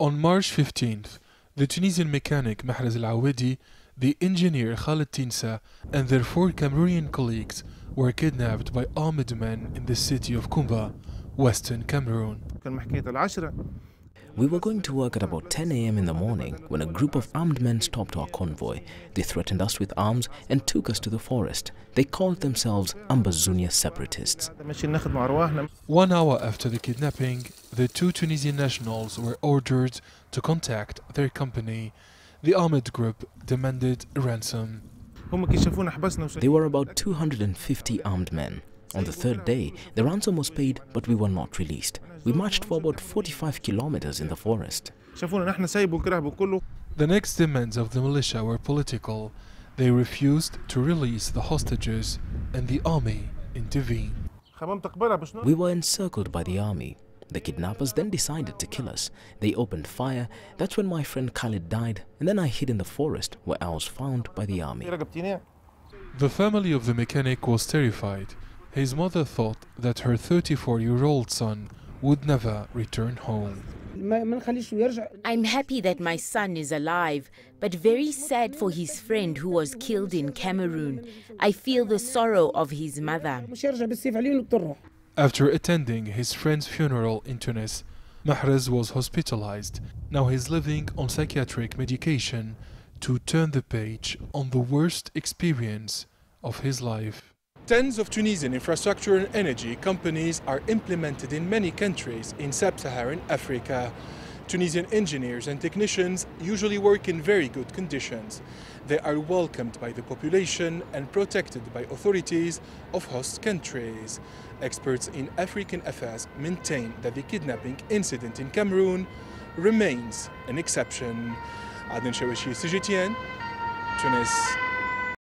On March 15th, the Tunisian mechanic Adnen Chaouachi, the engineer Khalid Tinsa, and their 4 Cameroonian colleagues were kidnapped by armed men in the city of Kumba, western Cameroon. We were going to work at about 10 a.m. in the morning when a group of armed men stopped our convoy. They threatened us with arms and took us to the forest. They called themselves Ambazonia separatists. 1 hour after the kidnapping, the 2 Tunisian nationals were ordered to contact their company. The armed group demanded ransom. They were about 250 armed men. On the 3rd day, the ransom was paid, but we were not released. We marched for about 45 kilometers in the forest. The next demands of the militia were political. They refused to release the hostages, and the army intervened. We were encircled by the army. The kidnappers then decided to kill us. They opened fire. That's when my friend Khalid died, and then I hid in the forest where I was found by the army. The family of the mechanic was terrified. His mother thought that her 34-year-old son would never return home. I'm happy that my son is alive, but very sad for his friend who was killed in Cameroon. I feel the sorrow of his mother. After attending his friend's funeral in Tunis, Mahrez was hospitalized. Now he's living on psychiatric medication to turn the page on the worst experience of his life. Tens of Tunisian infrastructure and energy companies are implemented in many countries in sub-Saharan Africa. Tunisian engineers and technicians usually work in very good conditions. They are welcomed by the population and protected by authorities of host countries. Experts in African affairs maintain that the kidnapping incident in Cameroon remains an exception. Adnen Chaouachi, CGTN, Tunis.